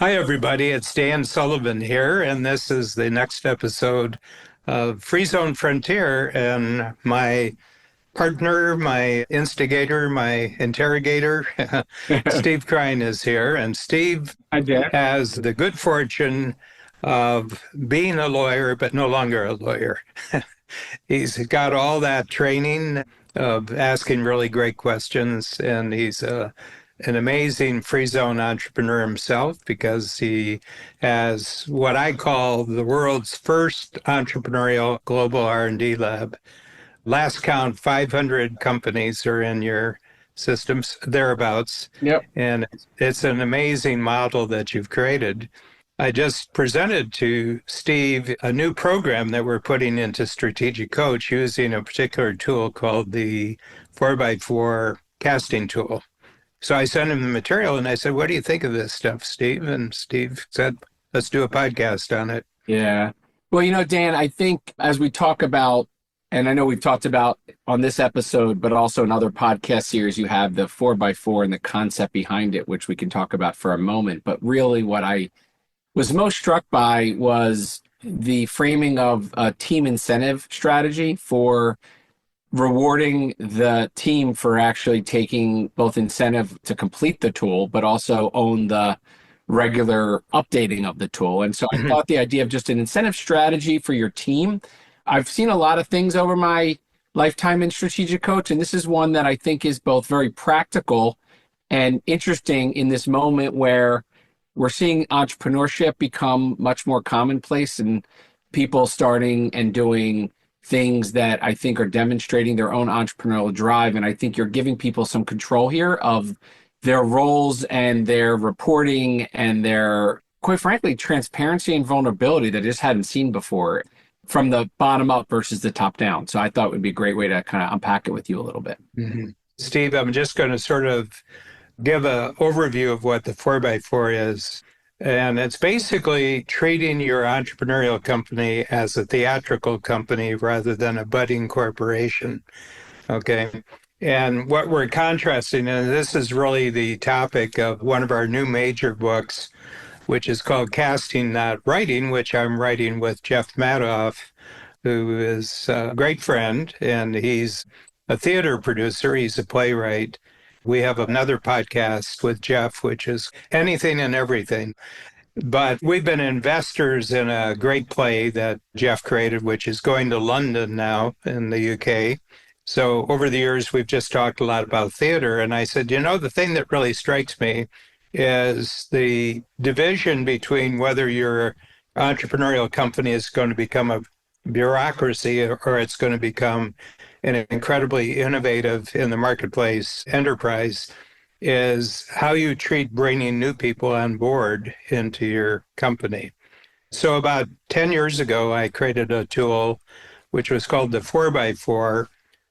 Hi, everybody. It's Dan Sullivan here, and this is the next episode of Free Zone Frontier. And my partner, my instigator, my interrogator, Steve Krein is here. And Steve Hi, Dan. has the good fortune of being a lawyer, but no longer a lawyer. He's got all that training of asking really great questions, and he's an amazing free zone entrepreneur himself because he has what I call the world's first entrepreneurial global R&D lab. Last count, 500 companies are in your systems, thereabouts, Yep. and it's an amazing model that you've created. I just presented to Steve a new program that we're putting into Strategic Coach using a particular tool called the 4x4 casting tool. So I sent him the material and I said, "What do you think of this stuff, Steve?" And Steve said, "Let's do a podcast on it." Yeah. Well, Dan, I think as we talk about, and I know we've talked about on this episode, but also in other podcast series, you have the 4x4 and the concept behind it, which we can talk about for a moment. But really what I was most struck by was the framing of a team incentive strategy for rewarding the team for actually taking both incentive to complete the tool, but also own the regular updating of the tool. And so I Mhm. thought the idea of just an incentive strategy for your team, I've seen a lot of things over my lifetime in Strategic Coach, and this is one that I think is both very practical and interesting in this moment where we're seeing entrepreneurship become much more commonplace and people starting and doing things that I think are demonstrating their own entrepreneurial drive. And I think you're giving people some control here of their roles and their reporting and their, quite frankly, transparency and vulnerability that I just hadn't seen before from the bottom up versus the top down. So I thought it would be a great way to kind of unpack it with you a little bit. Mhm. Steve, I'm just going to sort of give an overview of what the 4x4 is. And it's basically treating your entrepreneurial company as a theatrical company rather than a budding corporation. Okay. And what we're contrasting, and this is really the topic of one of our new major books, which is called Casting, Not Writing, which I'm writing with Jeff Madoff, who is a great friend, and he's a theater producer. He's a playwright. We have another podcast with Jeff, which is anything and everything. But we've been investors in a great play that Jeff created, which is going to London now in the UK. So over the years, we've just talked a lot about theater. And I said, the thing that really strikes me is the division between whether your entrepreneurial company is going to become a bureaucracy or it's going to become an incredibly innovative in the marketplace enterprise is how you treat bringing new people on board into your company. So about 10 years ago, I created a tool which was called the 4x4,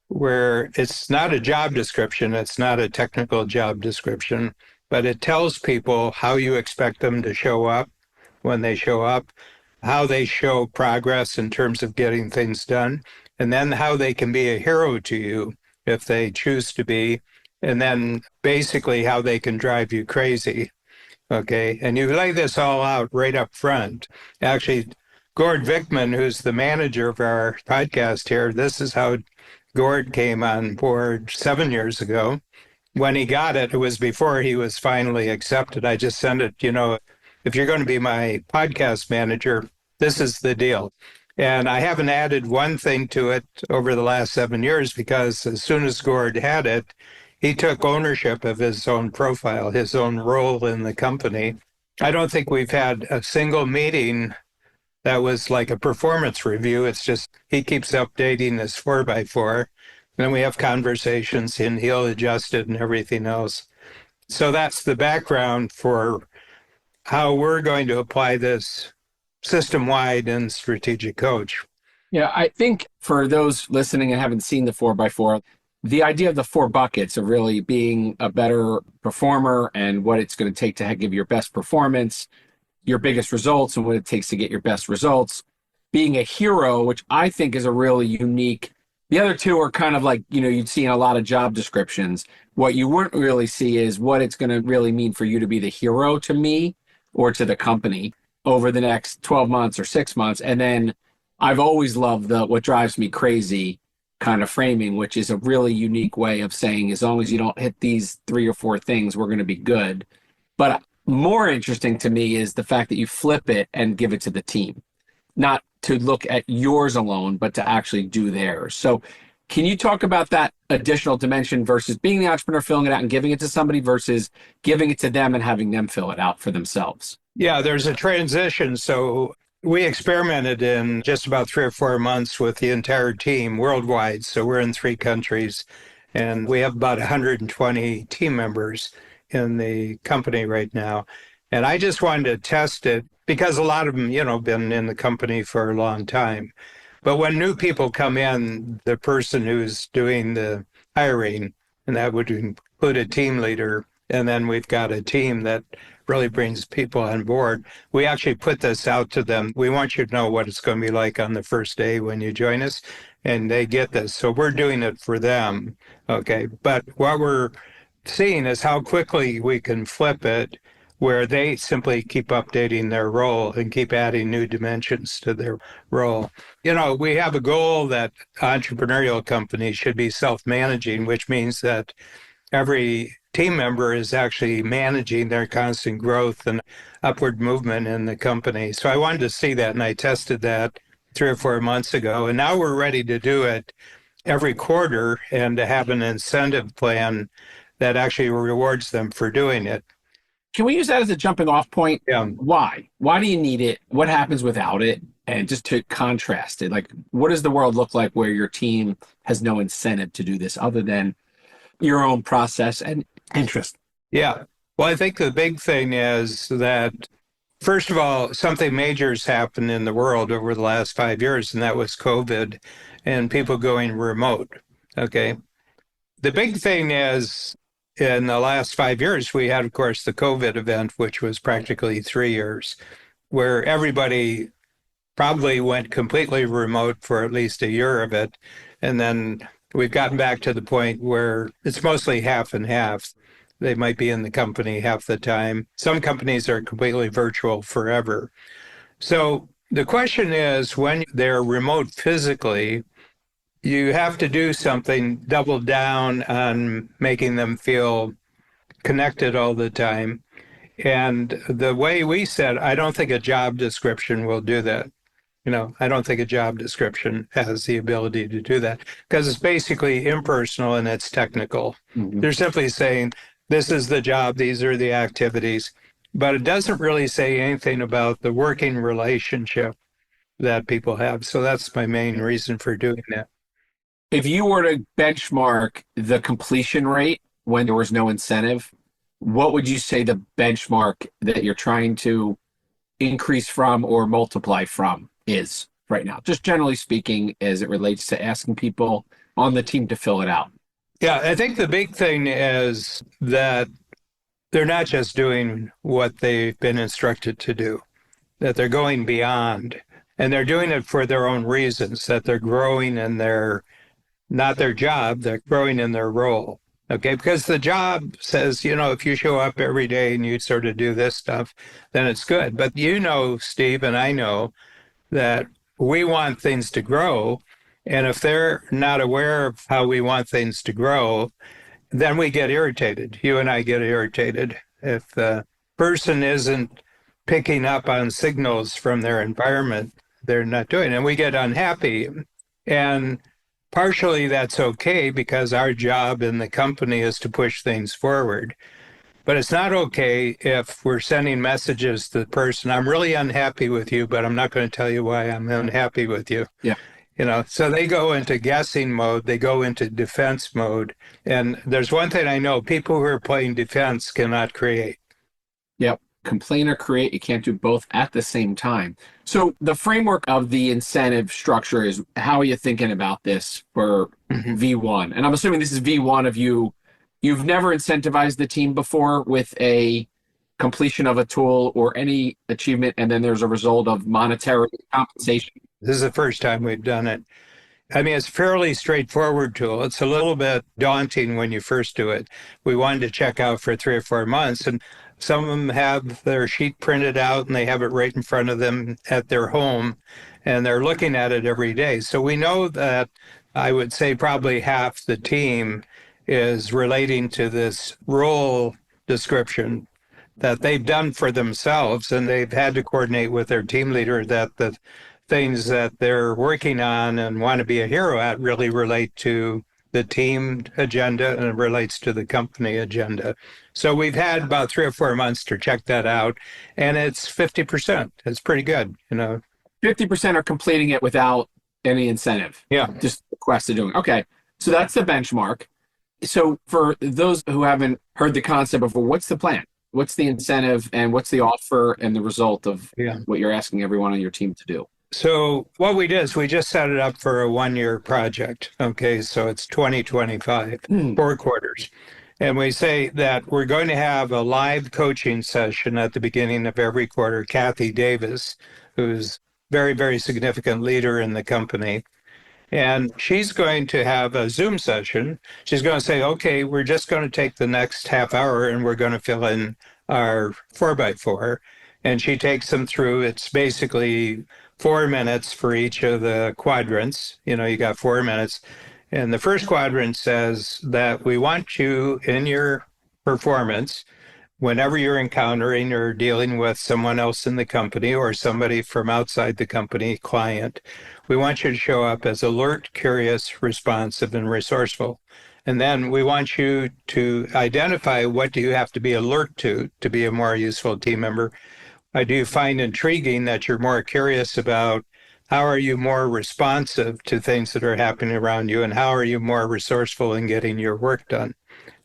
where it's not a job description, it's not a technical job description, but it tells people how you expect them to show up when they show up, how they show progress in terms of getting things done, and then how they can be a hero to you if they choose to be, and then basically how they can drive you crazy. Okay. And you lay this all out right up front. Actually, Gord Vickman, who's the manager of our podcast here, this is how Gord came on board 7 years ago. When he got it, it was before he was finally accepted. I just sent it, if you're going to be my podcast manager, this is the deal. And I haven't added one thing to it over the last 7 years because as soon as Gord had it, he took ownership of his own profile, his own role in the company. I don't think we've had a single meeting that was like a performance review. It's just he keeps updating this 4x4. Then we have conversations and he'll adjust it and everything else. So that's the background for how we're going to apply this system wide in Strategic Coach. Yeah, I think for those listening and haven't seen the 4x4, the idea of the four buckets of really being a better performer and what it's going to take to give your best performance, your biggest results, and what it takes to get your best results, being a hero, which I think is a really unique. The other two are kind of like, you'd see in a lot of job descriptions. What you wouldn't really see is what it's going to really mean for you to be the hero to me or to the company over the next 12 months or 6 months. And then I've always loved the what drives me crazy kind of framing, which is a really unique way of saying, as long as you don't hit these 3 or 4 things, we're going to be good. But more interesting to me is the fact that you flip it and give it to the team, not to look at yours alone, but to actually do theirs. So can you talk about that additional dimension versus being the entrepreneur, filling it out and giving it to somebody versus giving it to them and having them fill it out for themselves? Yeah, there's a transition. So we experimented in just about 3 or 4 months with the entire team worldwide. So we're in 3 countries and we have about 120 team members in the company right now. And I just wanted to test it because a lot of them, been in the company for a long time. But when new people come in, the person who's doing the hiring, and that would include a team leader, and then we've got a team that really brings people on board. We actually put this out to them. We want you to know what it's going to be like on the first day when you join us, and they get this. So we're doing it for them. Okay. But what we're seeing is how quickly we can flip it where they simply keep updating their role and keep adding new dimensions to their role. We have a goal that entrepreneurial companies should be self-managing, which means that every team member is actually managing their constant growth and upward movement in the company. So I wanted to see that, and I tested that 3 or 4 months ago. And now we're ready to do it every quarter and to have an incentive plan that actually rewards them for doing it. Can we use that as a jumping off point? Yeah. Why? Why do you need it? What happens without it? And just to contrast it, like, what does the world look like where your team has no incentive to do this other than your own process and interest? Yeah. Well, I think the big thing is that, first of all, something major has happened in the world over the last 5 years, and that was COVID and people going remote. Okay. The big thing is, in the last 5 years, we had, of course, the COVID event, which was practically 3 years, where everybody probably went completely remote for at least a year of it. And then we've gotten back to the point where it's mostly half and half. They might be in the company half the time. Some companies are completely virtual forever. So the question is, when they're remote physically, you have to do something, double down on making them feel connected all the time. And the way we said, I don't think a job description will do that. I don't think a job description has the ability to do that because it's basically impersonal and it's technical. Mm-hmm. They're simply saying, this is the job, these are the activities, but it doesn't really say anything about the working relationship that people have. So that's my main reason for doing that. If you were to benchmark the completion rate when there was no incentive, what would you say the benchmark that you're trying to increase from or multiply from is right now? Just generally speaking, as it relates to asking people on the team to fill it out. Yeah, I think the big thing is that they're not just doing what they've been instructed to do, that they're going beyond, and they're doing it for their own reasons, that they're growing in not their job, they're growing in their role. Okay, because the job says, if you show up every day and you sort of do this stuff, then it's good. But Steve, and I know that we want things to grow. And if they're not aware of how we want things to grow, then we get irritated. You and I get irritated. If the person isn't picking up on signals from their environment, they're not doing it. And we get unhappy. And partially that's okay because our job in the company is to push things forward. But it's not okay if we're sending messages to the person, I'm really unhappy with you, but I'm not going to tell you why I'm unhappy with you. Yeah. So they go into guessing mode, they go into defense mode. And there's one thing I know, people who are playing defense cannot create. Yep. Complain or create, you can't do both at the same time. So the framework of the incentive structure is, how are you thinking about this for V1? And I'm assuming this is V1 of you. You've never incentivized the team before with a completion of a tool or any achievement, and then there's a result of monetary compensation. This is the first time we've done it. I mean, it's a fairly straightforward tool. It's a little bit daunting when you first do it. We wanted to check out for 3 or 4 months. And Some of them have their sheet printed out and they have it right in front of them at their home and they're looking at it every day. So we know that I would say probably half the team is relating to this role description that they've done for themselves, and they've had to coordinate with their team leader that the things that they're working on and want to be a hero at really relate to the team agenda and it relates to the company agenda. So we've had about 3 or 4 months to check that out, and it's 50%. It's pretty good, 50% are completing it without any incentive. Yeah. Just the quest of doing. Okay. So that's the benchmark. So for those who haven't heard the concept before, what's the plan? What's the incentive and what's the offer and the result of what you're asking everyone on your team to do? So what we did is we just set it up for a 1-year project. Okay, so it's 2025, 4 quarters. And we say that we're going to have a live coaching session at the beginning of every quarter. Kathy Davis, who's very, very significant leader in the company, and she's going to have a Zoom session. She's going to say, okay, we're just going to take the next half hour and we're going to fill in our 4x4. And she takes them through. It's basically 4 minutes for each of the quadrants. You got 4 minutes. And the first quadrant says that we want you in your performance, whenever you're encountering or dealing with someone else in the company or somebody from outside the company, client, we want you to show up as alert, curious, responsive, and resourceful. And then we want you to identify what do you have to be alert to be a more useful team member. I do find intriguing that you're more curious about how are you more responsive to things that are happening around you, and how are you more resourceful in getting your work done.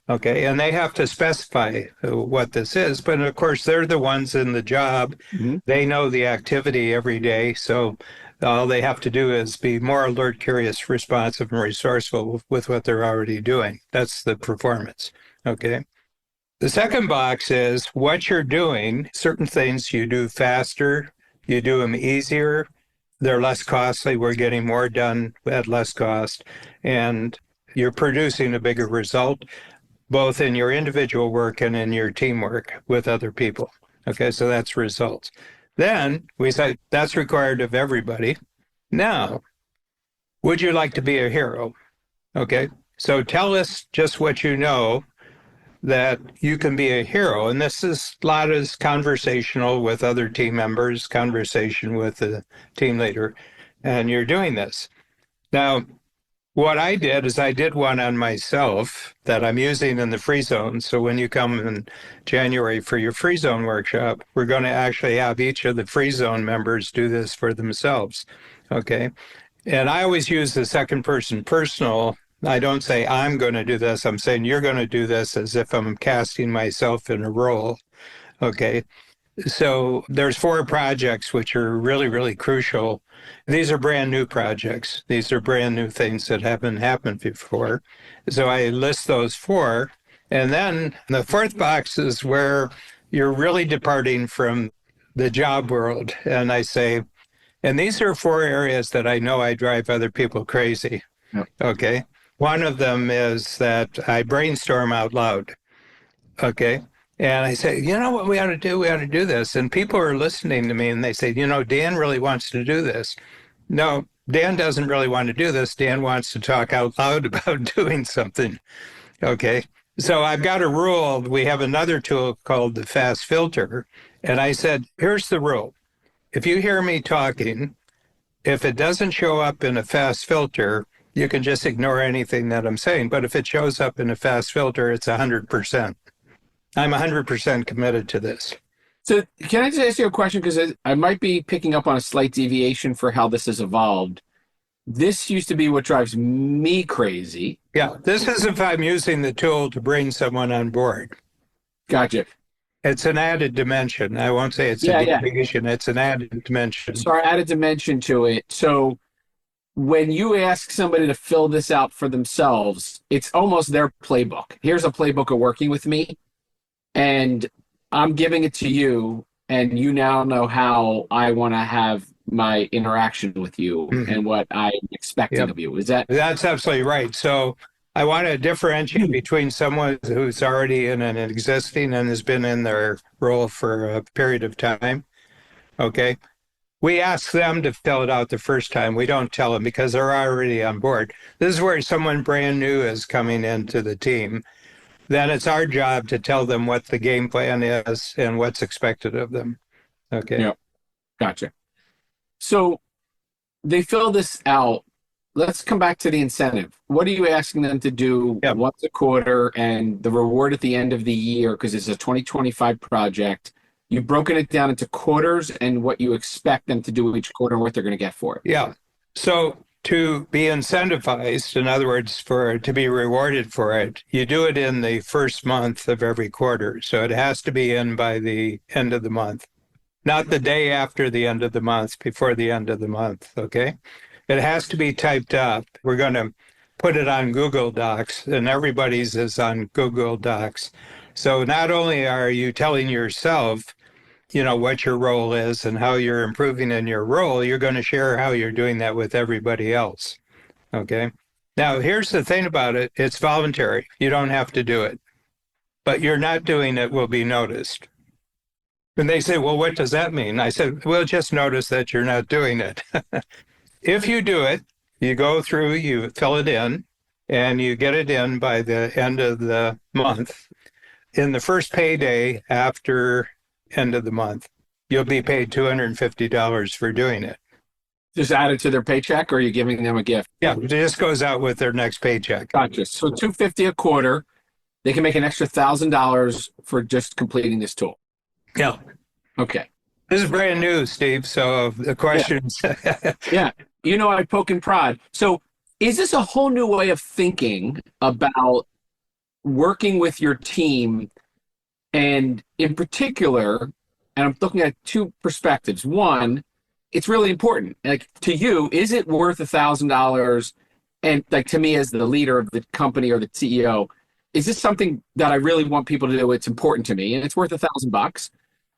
Okay, and they have to specify what this is, but of course they're the ones in the job. They know the activity every day, so all they have to do is be more alert, curious, responsive, and resourceful with what they're already doing. That's the performance. Okay. The second box is what you're doing. Certain things you do faster, you do them easier, they're less costly. We're getting more done at less cost, and you're producing a bigger result, both in your individual work and in your teamwork with other people. Okay, so that's results. Then we say that's required of everybody. Now, would you like to be a hero? Okay, so tell us just what you know that you can be a hero. And this is a lot is conversational with other team members, conversation with the team leader, and you're doing this. Now, what I did is I did one on myself that I'm using in the free zone. So when you come in January for your free zone workshop, we're going to actually have each of the free zone members do this for themselves. Okay. And I always use the second person personal. I don't say I'm going to do this. I'm saying you're going to do this as if I'm casting myself in a role. Okay. So there's 4 projects which are really, really crucial. These are brand new projects. These are brand new things that haven't happened before. So I list those 4. And then the 4th box is where you're really departing from the job world. And I say, and these are 4 areas that I know I drive other people crazy. Yep. Okay. One of them is that I brainstorm out loud. Okay. And I say, you know what we ought to do? We ought to do this. And people are listening to me and they say, Dan really wants to do this. No, Dan doesn't really want to do this. Dan wants to talk out loud about doing something. Okay. So I've got a rule. We have another tool called the fast filter. And I said, here's the rule. If you hear me talking, if it doesn't show up in a fast filter, you can just ignore anything that I'm saying. But if it shows up in a fast filter, it's 100%. I'm 100% committed to this. So can I just ask you a question? Because I might be picking up on a slight deviation for how this has evolved. This used to be what drives me crazy. Yeah, this is if I'm using the tool to bring someone on board. Gotcha. It's an added dimension. I won't say it's a deviation. It's an added dimension. So our added dimension to it. So when you ask somebody to fill this out for themselves, it's almost their playbook. Here's a playbook of working with me. And I'm giving it to you, and you now know how I want to have my interaction with you and what I'm expecting of you. Is that? That's absolutely right. So I want to differentiate between someone who's already in an existing and has been in their role for a period of time. Okay. We ask them to fill it out the first time. We don't tell them because they're already on board. This is where someone brand new is coming into the team. Then it's our job to tell them what the game plan is and what's expected of them. Okay. Yeah, gotcha. So they fill this out. Let's come back to the incentive. What are you asking them to do Yep. once a quarter and the reward at the end of the year? Because it's a 2025 project. You've broken it down into quarters and what you expect them to do each quarter and what they're going to get for it. Yeah. So to be incentivized, in other words, for to be rewarded for it, you do it in the first month of every quarter. So it has to be in by the end of the month, not the day after the end of the month, before the end of the month. Okay. It has to be typed up. We're going to put it on Google Docs, and everybody's is on Google Docs. So not only are you telling yourself, what your role is and how you're improving in your role, you're going to share how you're doing that with everybody else. Okay. Now, here's the thing about it. It's voluntary. You don't have to do it, but you're not doing it will be noticed. And they say, well, what does that mean? I said, well, just notice that you're not doing it. If you do it, you go through, you fill it in, and you get it in by the end of the month. In the first payday after end of the month, you'll be paid $250 for doing it. Just add it to their paycheck, or are you giving them a gift? Yeah, it just goes out with their next paycheck. Gotcha. So $250 a quarter, they can make an extra $1,000 for just completing this tool. Yeah. Okay. This is brand new, Steve. So the questions. Yeah. I poke and prod. So is this a whole new way of thinking about working with your team? And in particular, and I'm looking at two perspectives. One, it's really important. Like, to you, is it worth $1,000? And like, to me, as the leader of the company or the CEO, is this something that I really want people to do? It's important to me, and it's worth $1,000.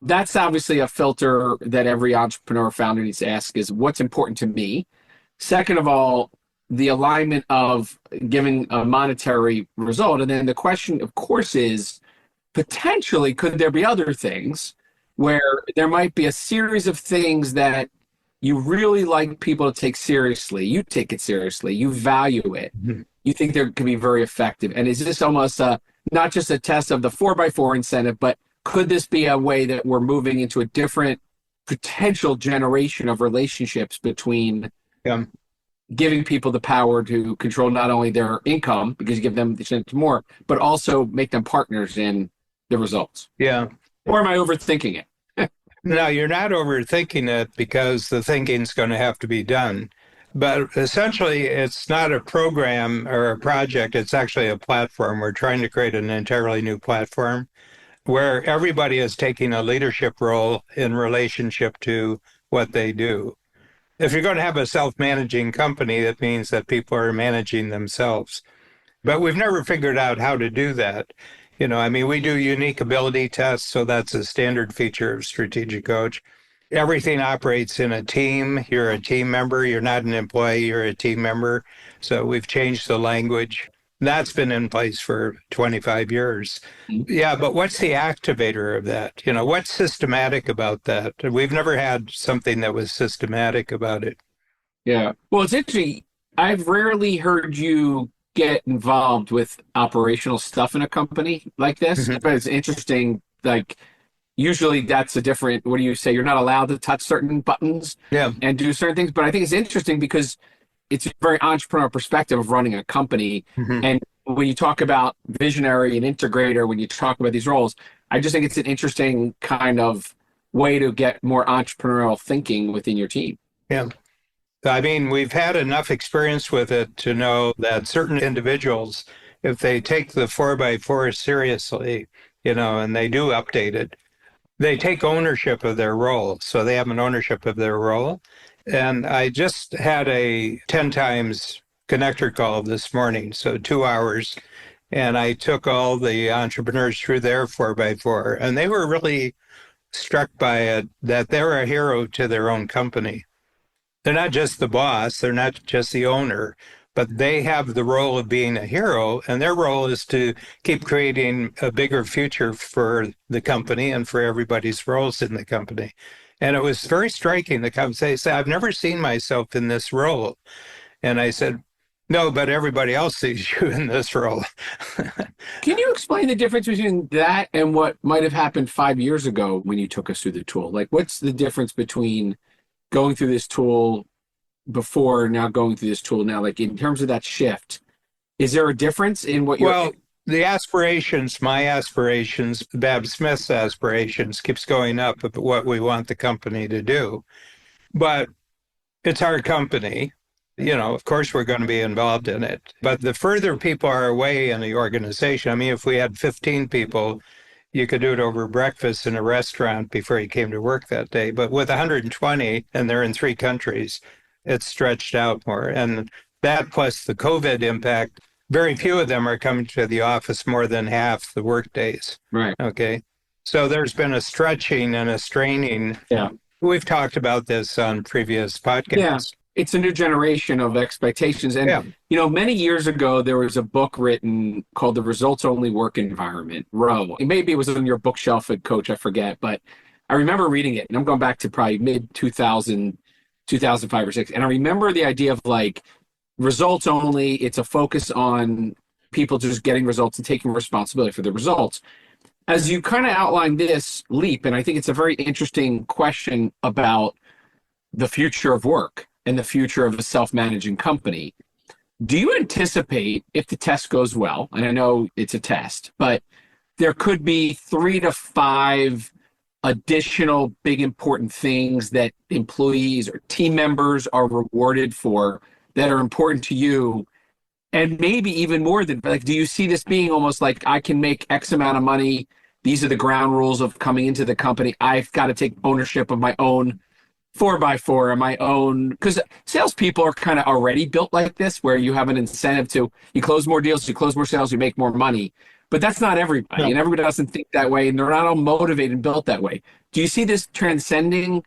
That's obviously a filter that every entrepreneur founder needs to ask: is what's important to me? Second of all, the alignment of giving a monetary result. And then the question, of course, is potentially, could there be other things where there might be a series of things that you really like people to take seriously? You take it seriously. You value it. Mm-hmm. You think they can be very effective. And is this almost not just a test of the 4x4 incentive, but could this be a way that we're moving into a different potential generation of relationships between giving people the power to control not only their income, because you give them the chance more, but also make them partners in the results? Yeah. Or am I overthinking it? No, you're not overthinking it, because the thinking's going to have to be done. But essentially, it's not a program or a project. It's actually a platform. We're trying to create an entirely new platform where everybody is taking a leadership role in relationship to what they do. If you're going to have a self-managing company, that means that people are managing themselves. But we've never figured out how to do that. We do unique ability tests, so that's a standard feature of Strategic Coach. Everything operates in a team. You're a team member. You're not an employee. You're a team member. So we've changed the language. That's been in place for 25 years. Yeah, but what's the activator of that? What's systematic about that? We've never had something that was systematic about it. Yeah. Well, it's interesting. I've rarely heard you get involved with operational stuff in a company like this, Mm-hmm. but it's interesting. Like, usually that's a different, what do you say? You're not allowed to touch certain buttons and do certain things. But I think it's interesting because it's a very entrepreneurial perspective of running a company. Mm-hmm. And when you talk about visionary and integrator, when you talk about these roles, I just think it's an interesting kind of way to get more entrepreneurial thinking within your team. Yeah. We've had enough experience with it to know that certain individuals, if they take the 4x4 seriously, and they do update it, they take ownership of their role. So they have an ownership of their role. And I just had a 10 times connector call this morning, so 2 hours. And I took all the entrepreneurs through their 4x4, and they were really struck by it, that they're a hero to their own company. They're not just the boss, they're not just the owner, but they have the role of being a hero, and their role is to keep creating a bigger future for the company and for everybody's roles in the company. And it was very striking. The company said, I've never seen myself in this role. And I said, no, but everybody else sees you in this role. Can you explain the difference between that and what might have happened 5 years ago when you took us through the tool? Like, what's the difference between going through this tool before and now going through this tool now? Like, in terms of that shift, is there a difference in what you're... Well, the aspirations, my aspirations, Bab Smith's aspirations keeps going up of what we want the company to do. But it's our company. Of course, we're going to be involved in it. But the further people are away in the organization, I mean, if we had 15 people, you could do it over breakfast in a restaurant before you came to work that day. But with 120, and they're in 3 countries, it's stretched out more. And that plus the COVID impact, very few of them are coming to the office more than half the work days. Right. Okay. So there's been a stretching and a straining. Yeah. We've talked about this on previous podcasts. Yeah. It's a new generation of expectations. And, many years ago, there was a book written called The Results Only Work Environment, ROW. Maybe it was on your bookshelf at Coach, I forget. But I remember reading it, and I'm going back to probably mid-2000, 2005 or 6. And I remember the idea of like results only. It's a focus on people just getting results and taking responsibility for the results. As you kind of outlined this leap, and I think it's a very interesting question about the future of work and the future of a self-managing company. Do you anticipate, if the test goes well, and I know it's a test, but there could be 3 to 5 additional big important things that employees or team members are rewarded for that are important to you? And maybe even more than, like, do you see this being almost like, I can make X amount of money, these are the ground rules of coming into the company, I've got to take ownership of my own 4x4 and my own, because salespeople are kind of already built like this, where you have an incentive to, you close more deals, you close more sales, you make more money. But that's not everybody, and everybody doesn't think that way, and they're not all motivated and built that way. Do you see this transcending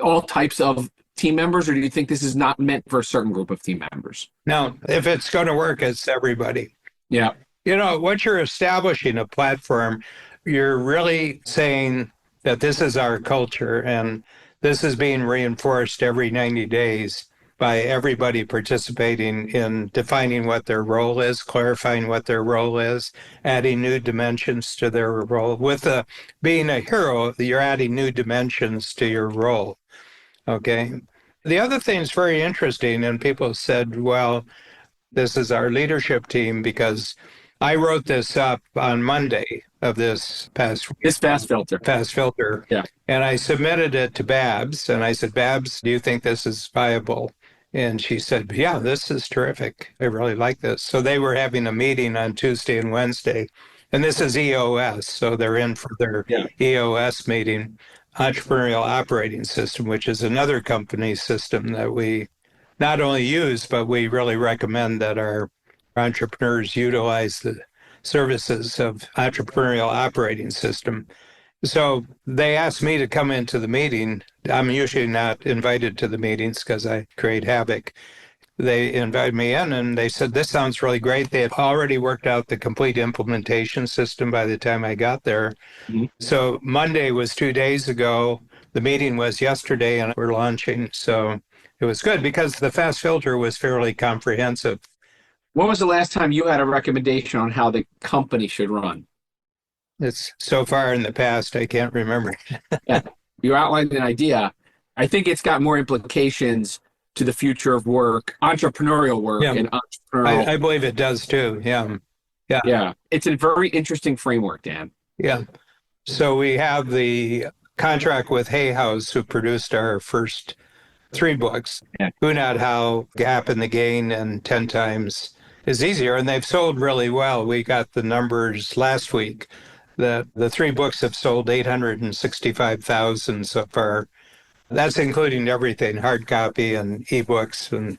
all types of team members, or do you think this is not meant for a certain group of team members? No, if it's going to work, it's everybody. Yeah. Once you're establishing a platform, you're really saying that this is our culture, and this is being reinforced every 90 days by everybody participating in defining what their role is, clarifying what their role is, adding new dimensions to their role. With being a hero, you're adding new dimensions to your role. Okay. The other thing is very interesting, and people said, well, this is our leadership team, because I wrote this up on Monday of this past week. This fast filter. Yeah. And I submitted it to Babs, and I said, Babs, do you think this is viable? And she said, yeah, this is terrific. I really like this. So they were having a meeting on Tuesday and Wednesday, and this is EOS. So they're in for their EOS meeting, Entrepreneurial Operating System, which is another company system that we not only use, but we really recommend that our entrepreneurs utilize the services of Entrepreneurial Operating System. So they asked me to come into the meeting. I'm usually not invited to the meetings because I create havoc. They invited me in, and they said, this sounds really great. They had already worked out the complete implementation system by the time I got there. Mm-hmm. So Monday was 2 days ago. The meeting was yesterday, and we're launching. So it was good because the fast filter was fairly comprehensive. When was the last time you had a recommendation on how the company should run? It's so far in the past, I can't remember. Yeah. You outlined an idea. I think it's got more implications to the future of work, entrepreneurial work, and entrepreneurial. I believe it does too. Yeah. Yeah. Yeah. It's a very interesting framework, Dan. Yeah. So we have the contract with Hay House, who produced our first 3 books, Who Not How, Gap in the Gain, and 10 Times is Easier. And they've sold really well. We got the numbers last week that the 3 books have sold 865,000 so far. That's including everything, hard copy and ebooks and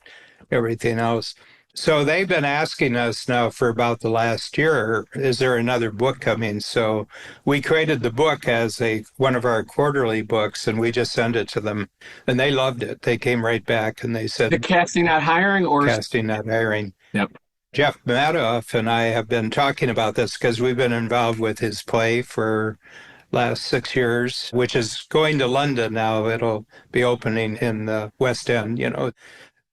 everything else. So they've been asking us now for about the last year, is there another book coming? So we created the book as a one of our quarterly books, and we just sent it to them, and they loved it. They came right back and they The said, casting, not hiring, or casting, not hiring. yep. Jeff Madoff and I have been talking about this because we've been involved with his play for last 6 years, which is going to London now. It'll be opening in the West End.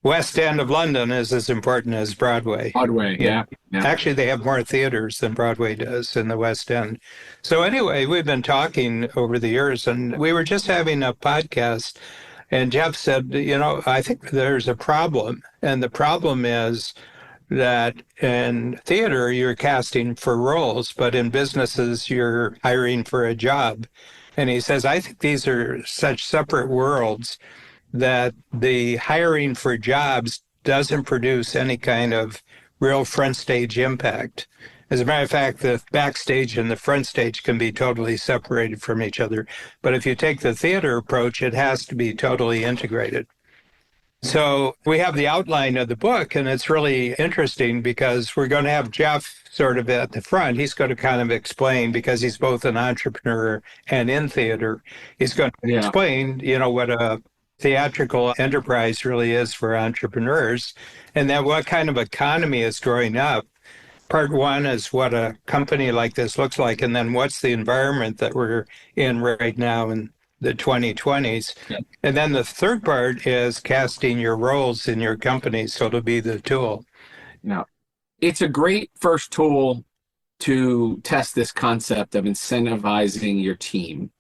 West End of London is as important as Broadway. Broadway, yeah. Yeah. Actually, they have more theaters than Broadway does in the West End. So anyway, we've been talking over the years, and we were just having a podcast, and Jeff said, I think there's a problem, and the problem is that in theater, you're casting for roles, but in businesses, you're hiring for a job. And he says, I think these are such separate worlds that the hiring for jobs doesn't produce any kind of real front stage impact. As a matter of fact, the backstage and the front stage can be totally separated from each other. But if you take the theater approach, it has to be totally integrated. So we have the outline of the book, and it's really interesting because we're going to have Jeff sort of at the front. He's going to kind of explain, because he's both an entrepreneur and in theater, he's going to explain, what a theatrical enterprise really is for entrepreneurs, and then what kind of economy is growing up. Part one is what a company like this looks like, and then what's the environment that we're in right now in the 2020s. Yeah. And then the third part is casting your roles in your company, so it'll be the tool. Now, it's a great first tool to test this concept of incentivizing your team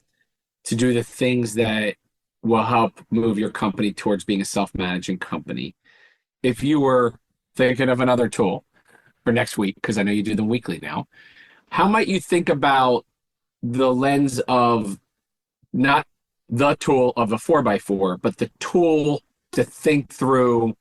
to do the things that will help move your company towards being a self-managing company. If you were thinking of another tool for next week, because I know you do them weekly now, how might you think about the lens of not the tool of a 4x4, but the tool to think through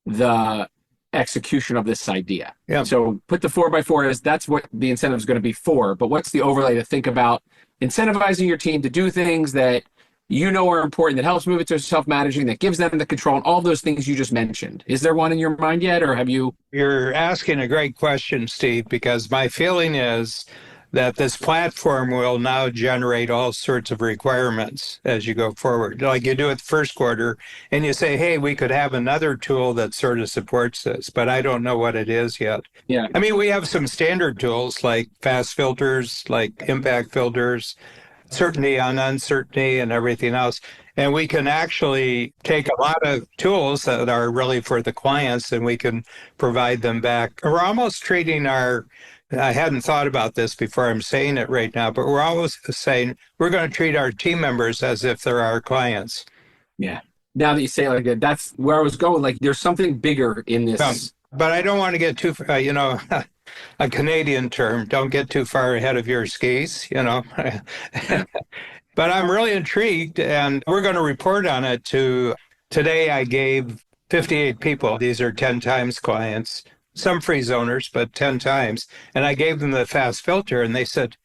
the execution of this idea? Yeah. So put the 4x4 as that's what the incentive is going to be for, but what's the overlay to think about incentivizing your team to do things that are important, that helps move it to self-managing, that gives them the control, and all those things you just mentioned? Is there one in your mind yet, or have you? You're asking a great question, Steve, because my feeling is that this platform will now generate all sorts of requirements as you go forward. Like you do it the first quarter and you say, hey, we could have another tool that sort of supports this, but I don't know what it is yet. Yeah. I mean, we have some standard tools like fast filters, like impact filters, certainty on uncertainty and everything else. And we can actually take a lot of tools that are really for the clients and we can provide them back. We're almost treating I hadn't thought about this before I'm saying it right now, but we're always saying we're going to treat our team members as if they're our clients. Yeah. Now that you say it like that, that's where I was going. Like there's something bigger in this. But I don't want to get too, a Canadian term, don't get too far ahead of your skis, But I'm really intrigued, and we're going to report on it today. I gave 58 people, these are 10 times clients, some free zoners, but 10 times. And I gave them the fast filter, and they said,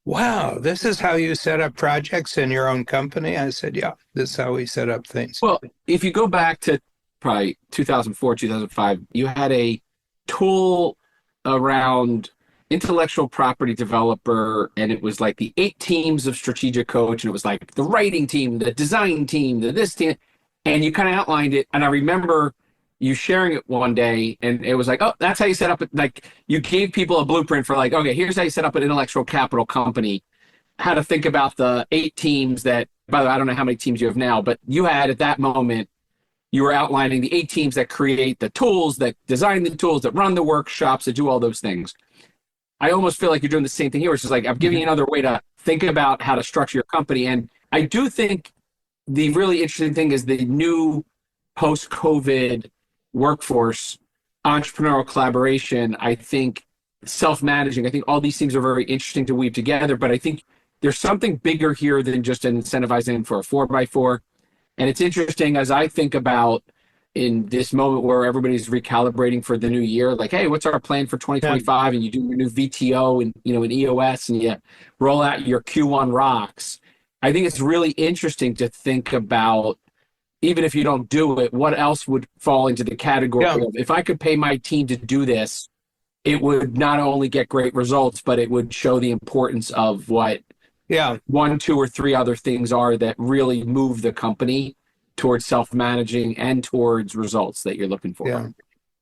wow, this is how you set up projects in your own company? I said, yeah, this is how we set up things. Well, if you go back to probably 2004, 2005, you had a tool around intellectual property developer, and it was like the 8 teams of strategic coach, and it was like the writing team, the design team, this team, and you kind of outlined it. And I remember you sharing it one day, and it was like, oh, that's how you set up it. Like you gave people a blueprint for like, okay, here's how you set up an intellectual capital company, how to think about the 8 teams that, by the way, I don't know how many teams you have now, but you had at that moment, you were outlining the 8 teams that create the tools, that design the tools, that run the workshops, that do all those things. I almost feel like you're doing the same thing here. It's just like, I'm giving you another way to think about how to structure your company. And I do think the really interesting thing is the new post-COVID workforce, entrepreneurial collaboration. I think self-managing, I think all these things are very interesting to weave together, but I think there's something bigger here than just incentivizing for a 4x4. And it's interesting as I think about in this moment where everybody's recalibrating for the new year, like, hey, what's our plan for 2025? And you do your new VTO and, in EOS, and you roll out your Q1 rocks. I think it's really interesting to think about even if you don't do it, what else would fall into the category Yeah. of, if I could pay my team to do this, it would not only get great results, but it would show the importance of what Yeah. one, two, or three other things are that really move the company towards self-managing and towards results that you're looking for. Yeah.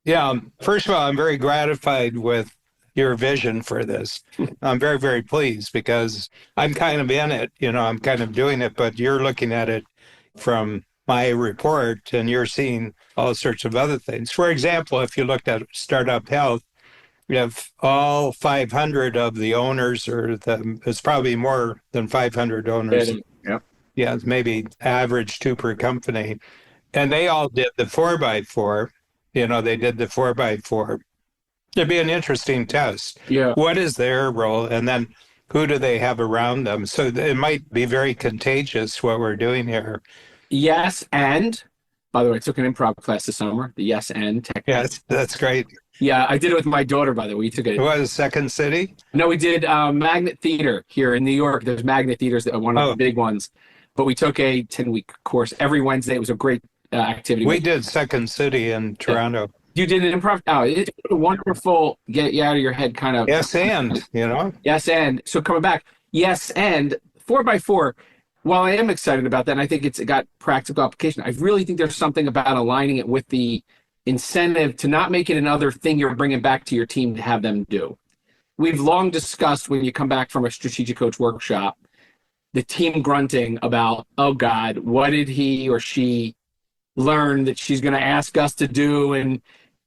Yeah. First of all, I'm very gratified with your vision for this. I'm very, very pleased because I'm kind of in it, I'm kind of doing it, but you're looking at it from my report and you're seeing all sorts of other things. For example, if you looked at Startup Health, if all 500 of the owners, it's probably more than 500 owners. Yeah. Yeah, it's maybe average two per company. And they all did the 4x4. They did the 4x4. It'd be an interesting test. Yeah. What is their role? And then who do they have around them? So it might be very contagious what we're doing here. Yes, and by the way, I took an improv class this summer, the yes and technique. Yes, that's great. Yeah, I did it with my daughter, by the way. We took it. It was Second City? No, we did Magnet Theater here in New York. There's Magnet Theaters, one of the big ones. But we took a 10-week course every Wednesday. It was a great activity. We did Second City in Toronto. You did an improv? Oh, it's a wonderful, get you out of your head kind of. Yes, and. Yes, and. So coming back, yes, and 4x4, while I am excited about that, and I think it's got practical application, I really think there's something about aligning it with the incentive to not make it another thing you're bringing back to your team to have them do. We've long discussed when you come back from a strategic coach workshop, the team grunting about, oh God, what did he or she learn that she's going to ask us to do? And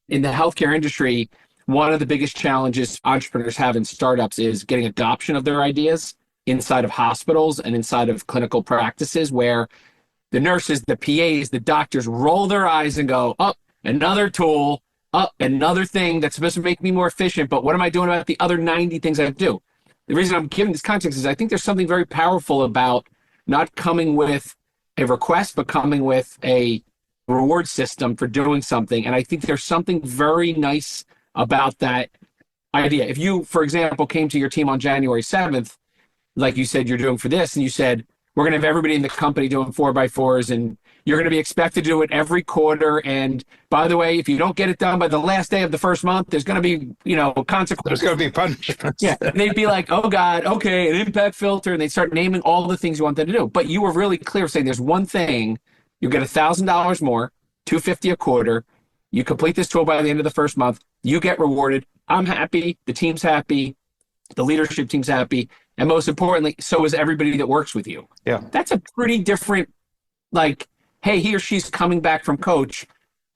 in the healthcare industry, one of the biggest challenges entrepreneurs have in startups is getting adoption of their ideas inside of hospitals and inside of clinical practices, where the nurses, the PAs, the doctors roll their eyes and go, oh, another tool, another thing that's supposed to make me more efficient, but what am I doing about the other 90 things I do? The reason I'm giving this context is I think there's something very powerful about not coming with a request, but coming with a reward system for doing something. And I think there's something very nice about that idea. If you, for example, came to your team on January 7th, like you said you're doing for this, and you said, we're going to have everybody in the company doing 4x4s, and you're going to be expected to do it every quarter. And by the way, if you don't get it done by the last day of the first month, there's going to be, consequences. There's going to be punishments. Yeah. And they'd be like, oh God, okay, an impact filter. And they start naming all the things you want them to do. But you were really clear saying there's one thing, you get $1,000 more, $250 a quarter. You complete this tool by the end of the first month, you get rewarded. I'm happy. The team's happy. The leadership team's happy. And most importantly, so is everybody that works with you. Yeah. That's a pretty different, like, hey, he or she's coming back from coach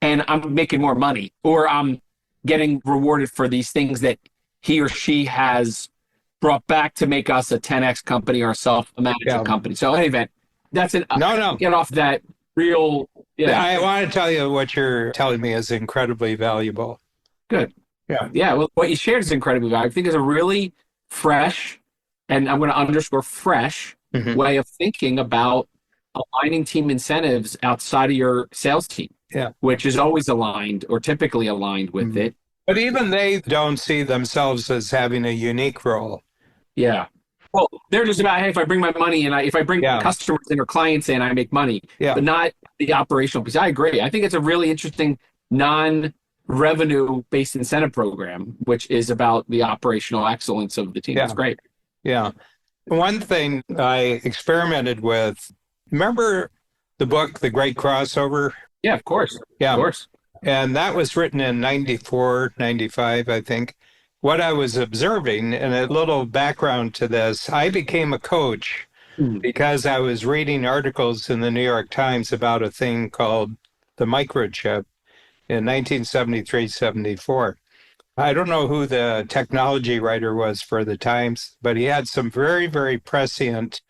and I'm making more money, or I'm getting rewarded for these things that he or she has brought back to make us a 10X company or a self-managed company. So in any event, that's it. No. Get off that real. Yeah. I want to tell you what you're telling me is incredibly valuable. Good. Yeah. Yeah. Well, what you shared is incredibly valuable. I think it's a really fresh, and I'm going to underscore fresh, way of thinking about aligning team incentives outside of your sales team, which is always aligned or typically aligned with it. But even they don't see themselves as having a unique role. Yeah. Well, they're just about, hey, if I bring my money and if I bring customers in or clients in, I make money, but not the operational piece. I agree. I think it's a really interesting non-revenue-based incentive program, which is about the operational excellence of the team. That's great. Yeah. One thing I experimented with, remember the book, The Great Crossover? Yeah, of course. Yeah. Of course. And that was written in 94, 95, I think. What I was observing, and a little background to this, I became a coach because I was reading articles in the New York Times about a thing called the microchip in 1973-74. I don't know who the technology writer was for the Times, but he had some very, very prescient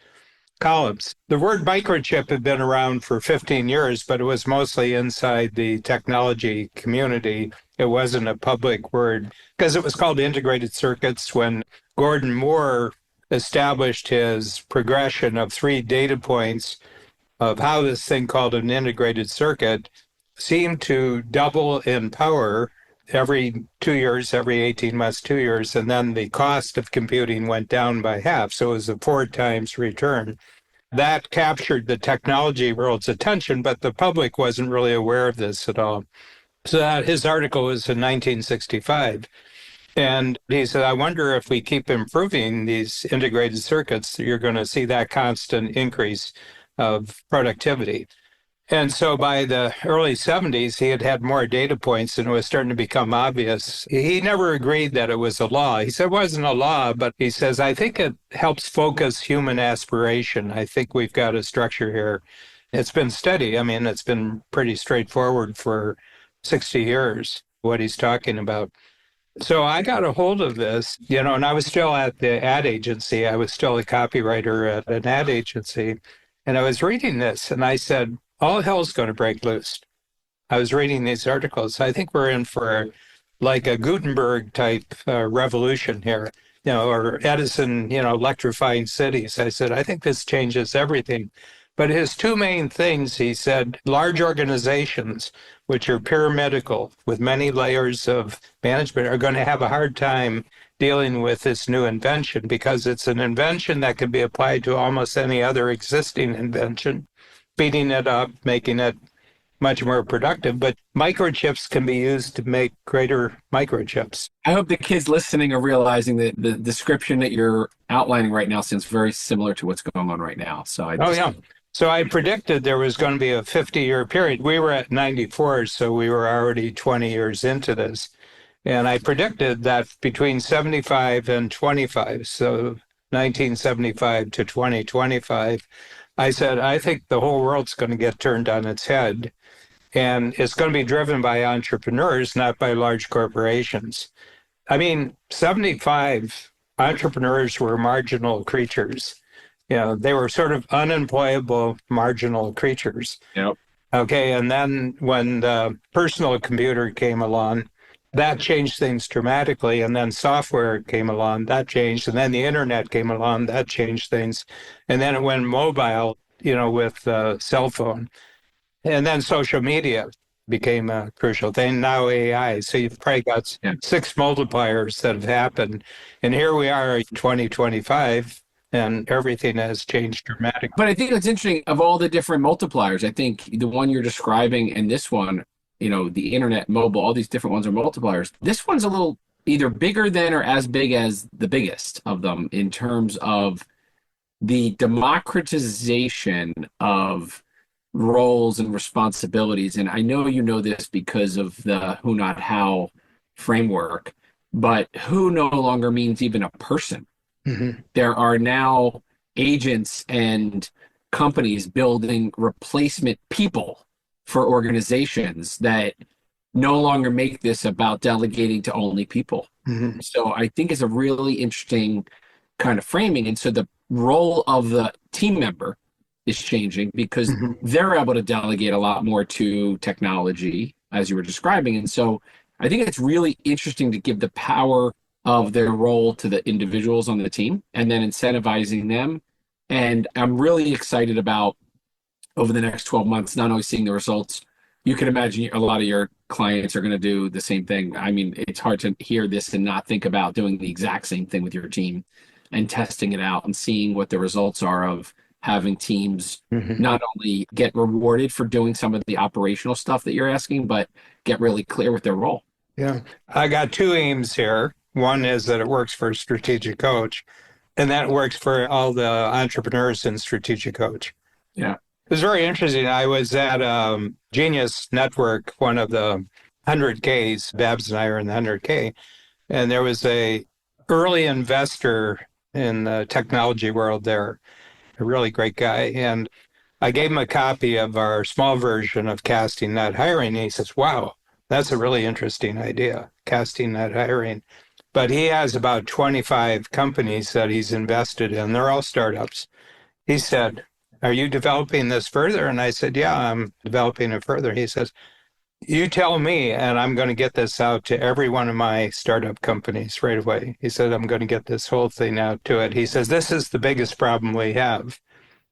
columns. The word microchip had been around for 15 years, but it was mostly inside the technology community. It wasn't a public word because it was called integrated circuits when Gordon Moore established his progression of 3 data points of how this thing called an integrated circuit seemed to double in power every 2 years, every 18 months, 2 years, and then the cost of computing went down by half. So it was a 4 times return. That captured the technology world's attention, but the public wasn't really aware of this at all. So that his article was in 1965. And he said, I wonder if we keep improving these integrated circuits, you're going to see that constant increase of productivity. And so by the early 70s, he had had more data points and it was starting to become obvious. He never agreed that it was a law. He said it wasn't a law, but he says, I think it helps focus human aspiration. I think we've got a structure here. It's been steady. I mean, it's been pretty straightforward for 60 years, what he's talking about. So I got a hold of this, and I was still at the ad agency. I was still a copywriter at an ad agency. And I was reading this and I said, all hell's going to break loose. I was reading these articles. I think we're in for like a Gutenberg type revolution here, or Edison, electrifying cities. I said, I think this changes everything. But his two main things, he said, large organizations, which are pyramidal with many layers of management, are going to have a hard time dealing with this new invention because it's an invention that can be applied to almost any other existing invention, speeding it up, making it much more productive. But microchips can be used to make greater microchips. I hope the kids listening are realizing that the description that you're outlining right now seems very similar to what's going on right now. Yeah. So I predicted there was going to be a 50-year period. We were at 94, so we were already 20 years into this. And I predicted that between 75 and 25, so 1975 to 2025, I said, I think the whole world's going to get turned on its head. And it's going to be driven by entrepreneurs, not by large corporations. I mean, 75 entrepreneurs were marginal creatures. They were sort of unemployable, marginal creatures. Yep. Okay, and then when the personal computer came along, that changed things dramatically. And then software came along, that changed. And then the internet came along, that changed things. And then it went mobile, with the cell phone. And then social media became a crucial thing. Now AI. So you've probably got 6 multipliers that have happened. And here we are, 2025. And everything has changed dramatically. But I think it's interesting, of all the different multipliers, I think the one you're describing and this one, the internet, mobile, all these different ones are multipliers. This one's a little either bigger than or as big as the biggest of them in terms of the democratization of roles and responsibilities. And I know you know this because of the who, not how framework, but who no longer means even a person. Mm-hmm. There are now agents and companies building replacement people for organizations that no longer make this about delegating to only people. Mm-hmm. So I think it's a really interesting kind of framing. And so the role of the team member is changing because they're able to delegate a lot more to technology, as you were describing. And so I think it's really interesting to give the power of their role to the individuals on the team and then incentivizing them. And I'm really excited about over the next 12 months, not only seeing the results. You can imagine a lot of your clients are going to do the same thing. I mean, it's hard to hear this and not think about doing the exact same thing with your team and testing it out and seeing what the results are of having teams not only get rewarded for doing some of the operational stuff that you're asking, but get really clear with their role. Yeah. I got 2 aims here. One is that it works for Strategic Coach, and that works for all the entrepreneurs in Strategic Coach. Yeah. It was very interesting. I was at Genius Network, one of the 100Ks. Babs and I are in the 100K. And there was a early investor in the technology world there, a really great guy. And I gave him a copy of our small version of Casting Not Hiring. And he says, wow, that's a really interesting idea, Casting Not Hiring. But he has about 25 companies that he's invested in. They're all startups. He said, are you developing this further? And I said, yeah, I'm developing it further. He says, you tell me, and I'm going to get this out to every one of my startup companies right away. He said, I'm going to get this whole thing out to it. He says, this is the biggest problem we have,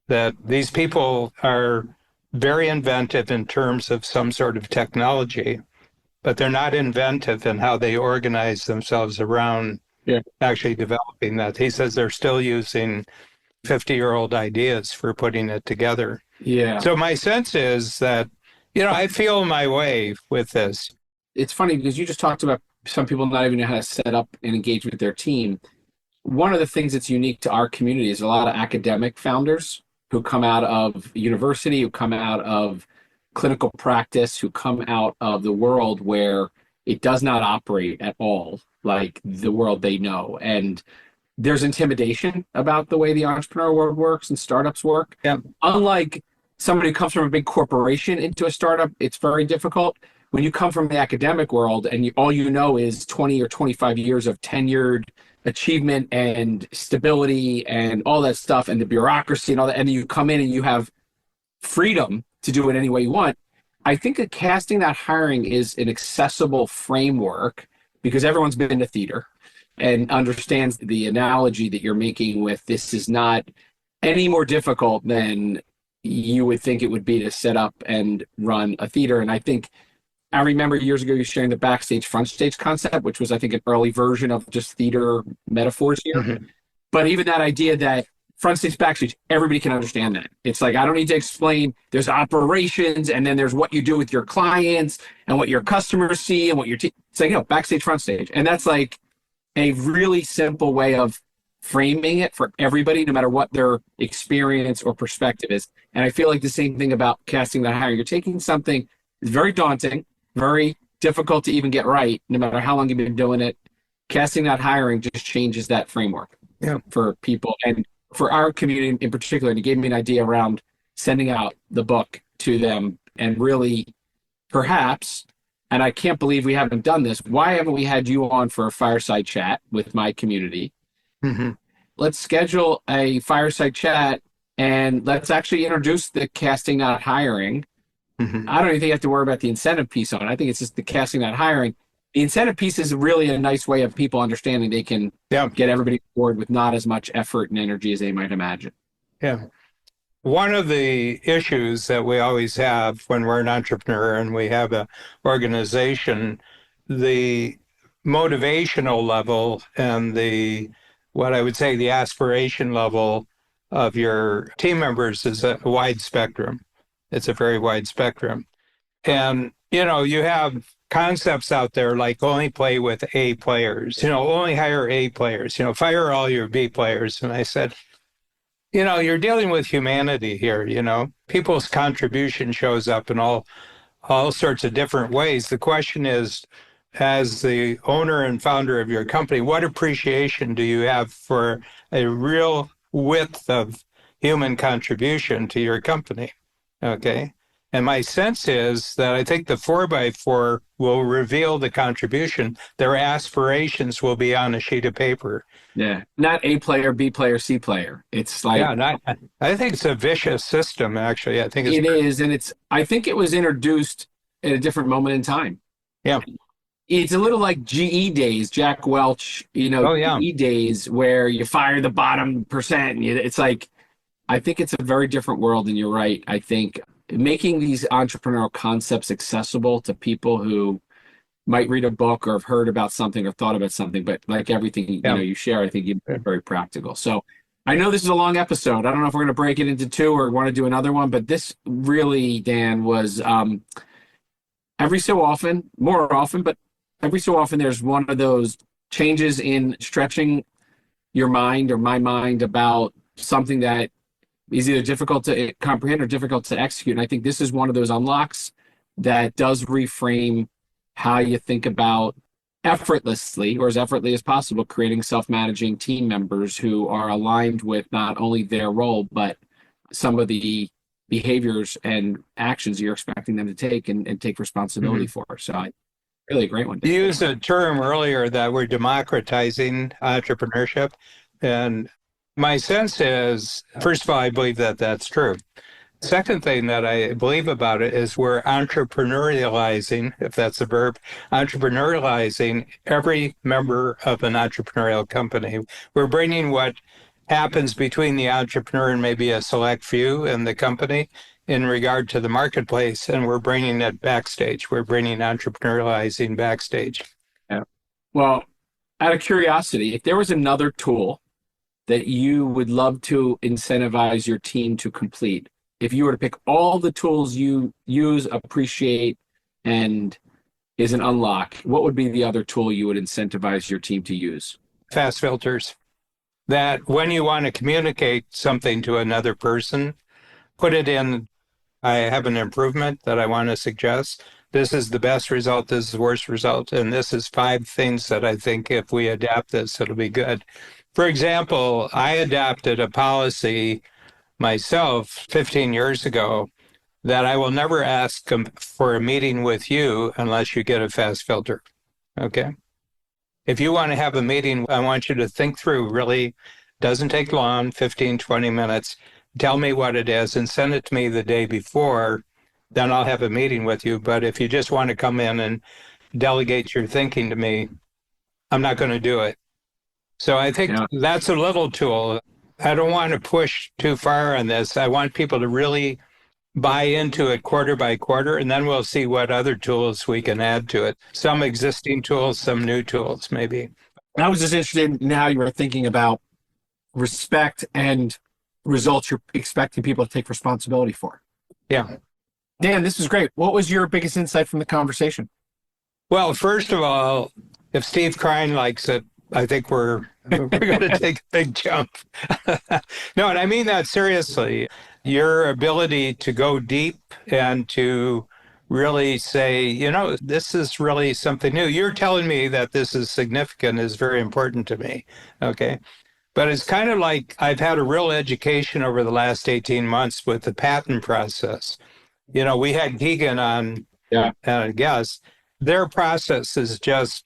that these people are very inventive in terms of some sort of technology, but they're not inventive in how they organize themselves around actually developing that. He says they're still using 50-year-old ideas for putting it together. Yeah. So my sense is that, I feel my way with this. It's funny because you just talked about some people not even know how to set up and engage with their team. One of the things that's unique to our community is a lot of academic founders who come out of university, who come out of clinical practice, who come out of the world where it does not operate at all like the world they know. And there's intimidation about the way the entrepreneur world works and startups work. Yeah. Unlike somebody who comes from a big corporation into a startup, it's very difficult. When you come from the academic world and all you know is 20 or 25 years of tenured achievement and stability and all that stuff and the bureaucracy and all that, and then you come in and you have freedom to do it any way you want. I think that casting that hiring is an accessible framework because everyone's been to theater and understands the analogy that you're making with this is not any more difficult than you would think it would be to set up and run a theater. And I remember years ago you sharing the backstage, front stage concept, which was, I think, an early version of just theater metaphors here. Mm-hmm. But even that idea that front stage, backstage, everybody can understand that. It's like, I don't need to explain. There's operations, and then there's what you do with your clients and what your customers see and what your team. It's like, backstage, front stage. And that's like a really simple way of framing it for everybody, no matter what their experience or perspective is. And I feel like the same thing about casting that hiring. You're taking something that's very daunting, very difficult to even get right, no matter how long you've been doing it. Casting that hiring just changes that framework for people. And for our community in particular, and it gave me an idea around sending out the book to them and really perhaps, and I can't believe we haven't done this, why haven't we had you on for a fireside chat with my community? Mm-hmm. Let's schedule a fireside chat and let's actually introduce the casting, not hiring. Mm-hmm. I don't even think you have to worry about the incentive piece on it. I think it's just the casting, not hiring. The incentive piece is really a nice way of people understanding they can get everybody on board with not as much effort and energy as they might imagine. Yeah. One of the issues that we always have when we're an entrepreneur and we have an organization, the motivational level and what I would say the aspiration level of your team members is a wide spectrum. It's a very wide spectrum. And, you have concepts out there like only play with A players, only hire A players, fire all your B players. And I said, you're dealing with humanity here, people's contribution shows up in all sorts of different ways. The question is, as the owner and founder of your company, what appreciation do you have for a real width of human contribution to your company? Okay. And my sense is that I think the 4x4 will reveal the contribution. Their aspirations will be on a sheet of paper. Yeah. Not A player, B player, C player. It's like... Yeah, I think it's a vicious system, actually. I think it is. And I think it was introduced at a different moment in time. Yeah. It's a little like GE days, Jack Welch, GE days where you fire the bottom percent. And it's like, I think it's a very different world. And you're right. I think making these entrepreneurial concepts accessible to people who might read a book or have heard about something or thought about something, but like everything you share, I think you're very practical. So I know this is a long episode. I don't know if we're going to break it into two or want to do another one, but this really, Dan, was every so often, more often, but every so often there's one of those changes in stretching your mind or my mind about something that is either difficult to comprehend or difficult to execute. And I think this is one of those unlocks that does reframe how you think about effortlessly, or as effortlessly as possible, creating self-managing team members who are aligned with not only their role, but some of the behaviors and actions you're expecting them to take and take responsibility for. So really a great one. You used a term earlier that we're democratizing entrepreneurship. And my sense is, first of all, I believe that that's true. Second thing that I believe about it is we're entrepreneurializing, if that's a verb, entrepreneurializing every member of an entrepreneurial company. We're bringing what happens between the entrepreneur and maybe a select few in the company in regard to the marketplace, and we're bringing it backstage. We're bringing entrepreneurializing backstage. Yeah. Well, out of curiosity, if there was another tool that you would love to incentivize your team to complete? If you were to pick all the tools you use, appreciate, and is an unlock, what would be the other tool you would incentivize your team to use? Fast filters. That when you want to communicate something to another person, put it in, I have an improvement that I want to suggest. This is the best result, this is the worst result, and this is 5 things that I think if we adapt this, it'll be good. For example, I adapted a policy myself 15 years ago that I will never ask for a meeting with you unless you get a fast filter. Okay? If you want to have a meeting, I want you to think through, really, doesn't take long, 15, 20 minutes. Tell me what it is and send it to me the day before. Then I'll have a meeting with you. But if you just want to come in and delegate your thinking to me, I'm not going to do it. So I think that's a little tool. I don't want to push too far on this. I want people to really buy into it quarter by quarter, and then we'll see what other tools we can add to it. Some existing tools, some new tools, maybe. I was just interested in how you were thinking about respect and results you're expecting people to take responsibility for. Yeah. Dan, this was great. What was your biggest insight from the conversation? Well, first of all, if Steve Krein likes it, I think we're going to take a big jump. No, and I mean that seriously. Your ability to go deep and to really say, this is really something new. You're telling me that this is significant is very important to me. Okay. But it's kind of like I've had a real education over the last 18 months with the patent process. We had Keegan on guest. Their process is just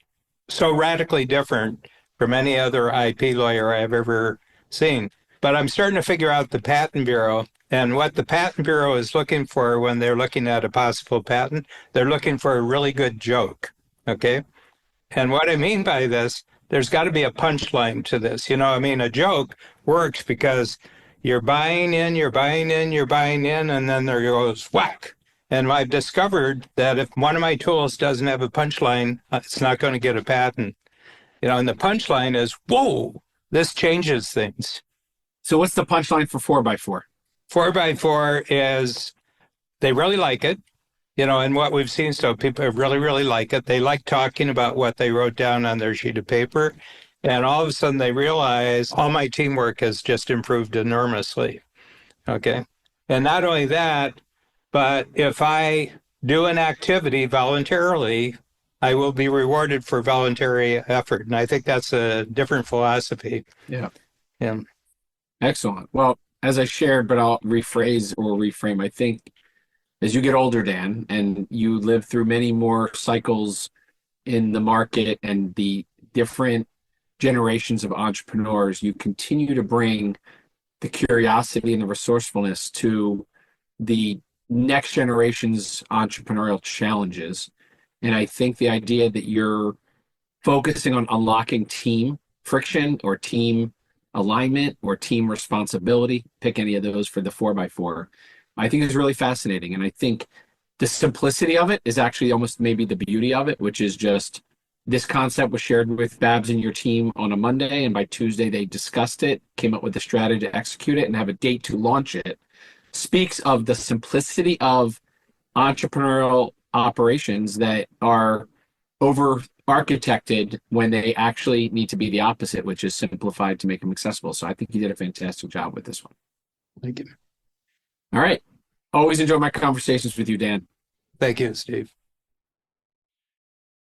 so radically different from any other IP lawyer I've ever seen. But I'm starting to figure out the Patent Bureau and what the Patent Bureau is looking for when they're looking at a possible patent. They're looking for a really good joke. Okay. And what I mean by this, there's got to be a punchline to this. A joke works because you're buying in, and then there goes whack. And I've discovered that if one of my tools doesn't have a punchline, it's not going to get a patent. And the punchline is, whoa, this changes things. So what's the punchline for 4x4? 4x4 is they really like it. And what we've seen, so people really, really like it. They like talking about what they wrote down on their sheet of paper. And all of a sudden they realize all my teamwork has just improved enormously. Okay. And not only that, but if I do an activity voluntarily, I will be rewarded for voluntary effort. And I think that's a different philosophy. Yeah. Yeah. Excellent. Well, as I shared, but I'll rephrase or reframe, I think as you get older, Dan, and you live through many more cycles in the market and the different generations of entrepreneurs, you continue to bring the curiosity and the resourcefulness to the next generation's entrepreneurial challenges. And I think the idea that you're focusing on unlocking team friction or team alignment or team responsibility, pick any of those for the 4x4, I think is really fascinating. And I think the simplicity of it is actually almost maybe the beauty of it, which is just this concept was shared with Babs and your team on a Monday. And by Tuesday, they discussed it, came up with a strategy to execute it and have a date to launch it. Speaks of the simplicity of entrepreneurial operations that are over architected when they actually need to be the opposite, which is simplified to make them accessible. So I think you did a fantastic job with this one. Thank you. All right. Always enjoy my conversations with you, Dan. Thank you, Steve.